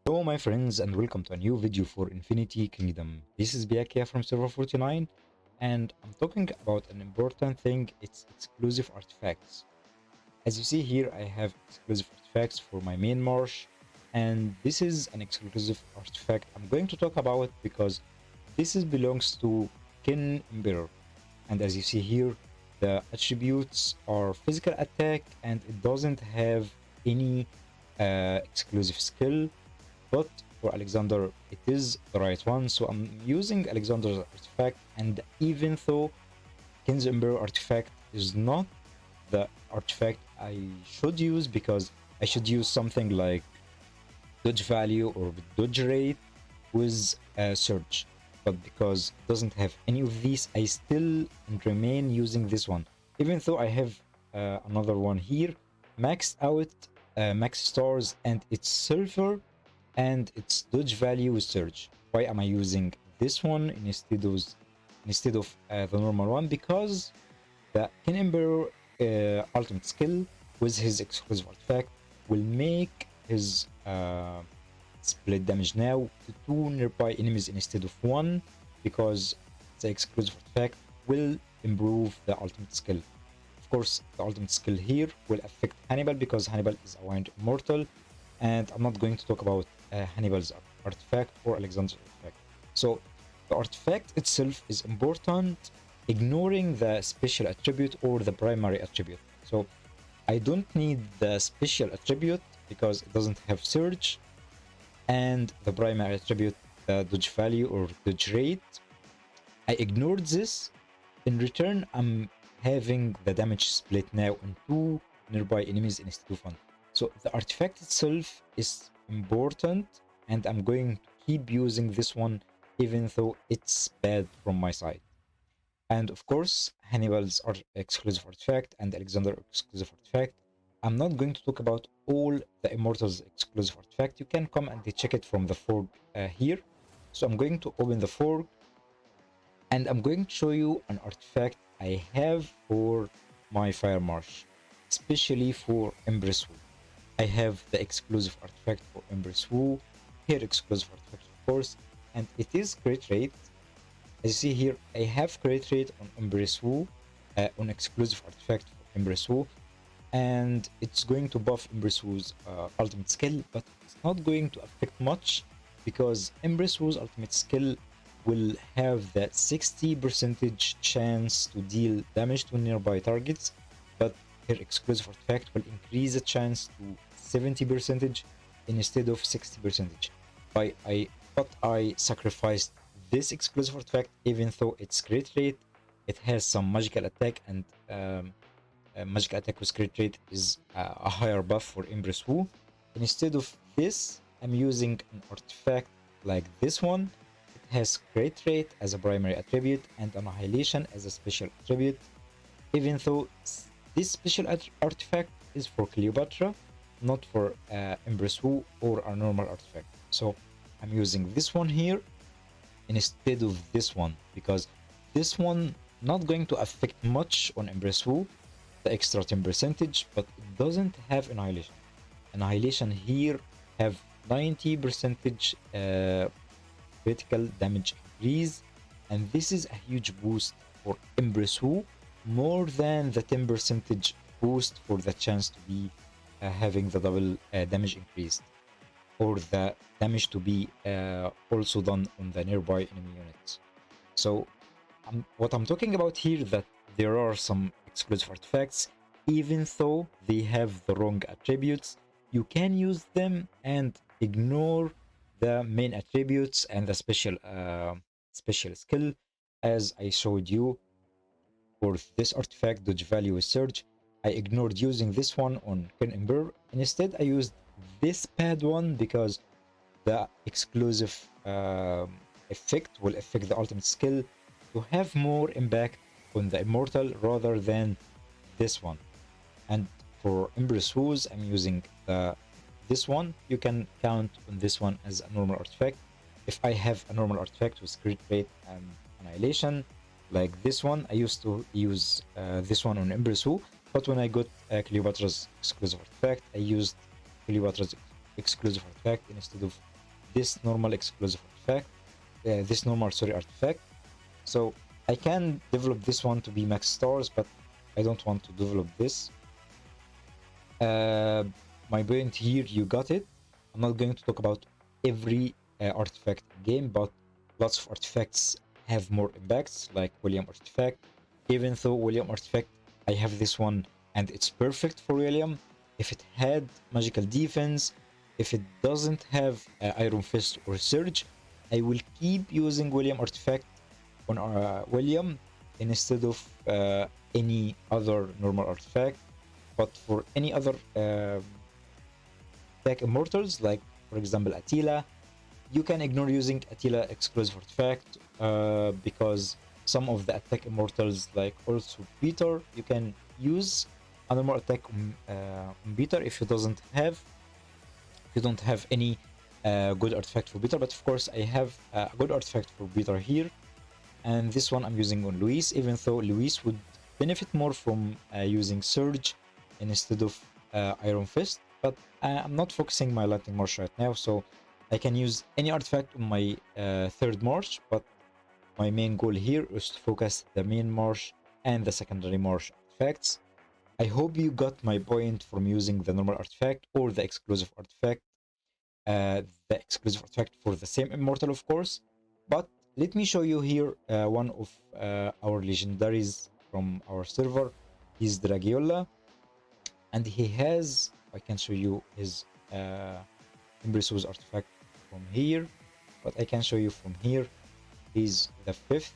Hello my friends and welcome to a new video for Infinity Kingdom. This is Pyakia from server 49 and I'm talking about an important thing, it's exclusive artifacts. As you see here I have exclusive artifacts for my main marsh and this is an exclusive artifact I'm going to talk about because belongs to Kin Emperor, and as you see here the attributes are physical attack and it doesn't have any exclusive skill, but for Alexander it is the right one, so I'm using Alexander's artifact. And even though King's Emperor artifact is not the artifact I should use, because I should use something like dodge value or dodge rate with surge, but because it doesn't have any of these I still remain using this one, even though I have another one here maxed out, max stars, and it's silver and its dodge value is surge. Why am I using this one instead of the normal one? Because the King Emperor ultimate skill with his exclusive artifact will make his split damage now to 2 nearby enemies instead of 1, because the exclusive artifact will improve the ultimate skill. Of course, the ultimate skill here will affect Hannibal because Hannibal is a wind immortal, and I'm not going to talk about Hannibal's artifact or Alexander's artifact. So the artifact itself is important, ignoring the special attribute or the primary attribute. So I don't need the special attribute because it doesn't have surge, and the primary attribute, the dodge value or dodge rate, I ignored this. In return, I'm having the damage split now on 2 nearby enemies instead of 1. So the artifact itself is important, and I'm going to keep using this one even though it's bad from my side. And of course, Hannibal's exclusive artifact and Alexander exclusive artifact. I'm not going to talk about all the Immortals exclusive artifact. You can come and check it from the fork here. So I'm going to open the fork and I'm going to show you an artifact I have for my Fire Marsh, especially for Empress Wu. I have the exclusive artifact for Empress Wu, here exclusive artifact of course, and it is crit rate. As you see here, I have crit rate on Empress Wu, on exclusive artifact for Empress Wu, and it's going to buff Empress Wu's ultimate skill, but it's not going to affect much because Empress Wu's ultimate skill will have that 60% chance to deal damage to nearby targets, but her exclusive artifact will increase the chance to 70% instead of 60%. But I sacrificed this exclusive artifact, even though it's crit rate, it has some magical attack, and magical attack with crit rate is a higher buff for Empress Wu. Instead of this, I'm using an artifact like this one. It has crit rate as a primary attribute and annihilation as a special attribute, even though this special artifact is for Cleopatra, not for Empress Wu or a normal artifact. So I'm using this one here instead of this one, because this one not going to affect much on Empress Wu, the extra 10%, but it doesn't have annihilation. Annihilation here have 90% critical damage increase, and this is a huge boost for Empress Wu, more than the 10% boost for the chance to be having the double damage increased, or the damage to be also done on the nearby enemy units. So what I'm talking about here, that there are some exclusive artifacts, even though they have the wrong attributes, you can use them and ignore the main attributes and the special skill. As I showed you for this artifact, dodge value is surge, I ignored using this one on Ken Emperor. Instead, I used this bad one because the exclusive effect will affect the ultimate skill to have more impact on the immortal rather than this one. And for Empress Wu's, I'm using this one. You can count on this one as a normal artifact. If I have a normal artifact with crit rate and annihilation like this one, I used to use this one on Empress Wu, but when I got Cleopatra's exclusive artifact, I used Cleopatra's exclusive artifact instead of this normal exclusive artifact, this normal, sorry, artifact. So I can develop this one to be max stars, but I don't want to develop this. My point here, you got it. I'm not going to talk about every artifact in game, but lots of artifacts have more impacts, like William artifact. Even though William artifact, I have this one and it's perfect for William. If it had magical defense, if it doesn't have Iron Fist or Surge, I will keep using William artifact on William instead of any other normal artifact. But for any other attack immortals, like for example Attila, you can ignore using Attila exclusive artifact because some of the attack immortals, like also Peter, you can use a normal attack on Peter if you don't have any good artifact for Peter. But of course I have a good artifact for Peter here, and this one I'm using on Luis, even though Luis would benefit more from using Surge instead of Iron Fist. But I'm not focusing my Lightning March right now, so I can use any artifact on my third march, but my main goal here is to focus the main march and the secondary march artifacts. I hope you got my point from using the normal artifact or the exclusive artifact. The exclusive artifact for the same immortal, of course. But let me show you here one of our legendaries from our server. He's Dragiola, and he has, I can show you his Imbrisu's artifact from here, but I can show you from here. He's the 5th.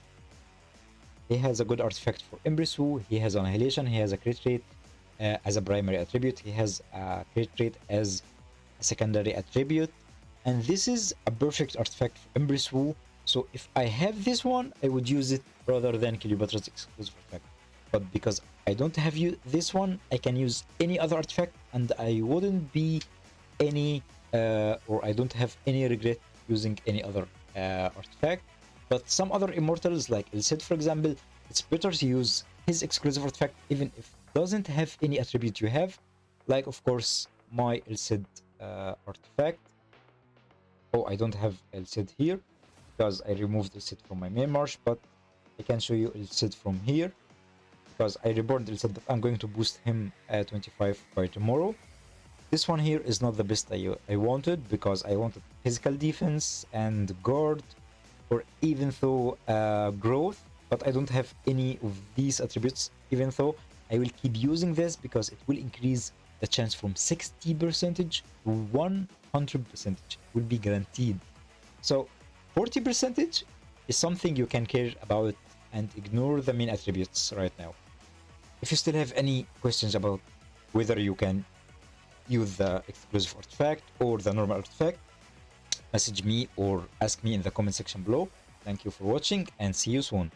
He has a good artifact for Imbrisu. He has Annihilation. He has a crit rate as a primary attribute. He has a crit rate as a secondary attribute. And this is a perfect artifact for Imbrisu. So if I have this one, I would use it rather than Cleopatra's exclusive artifact. But because I don't have this one, I can use any other artifact, and I wouldn't be or I don't have any regret using any other artifact. But some other immortals, like El Cid, for example, it's better to use his exclusive artifact even if it doesn't have any attribute you have. Like, of course, my El Cid artifact. Oh, I don't have El Cid here because I removed El Cid from my main march, but I can show you El Cid from here because I reborn El Cid, but I'm going to boost him at 25 by tomorrow. This one here is not the best I wanted, because I wanted physical defense and guard, or even though growth, but I don't have any of these attributes. Even though I will keep using this because it will increase the chance from 60% to 100%, will be guaranteed. So 40% is something you can care about and ignore the main attributes right now. If you still have any questions about whether you can use the exclusive artifact or the normal artifact, message me or ask me in the comment section below. Thank you for watching and see you soon.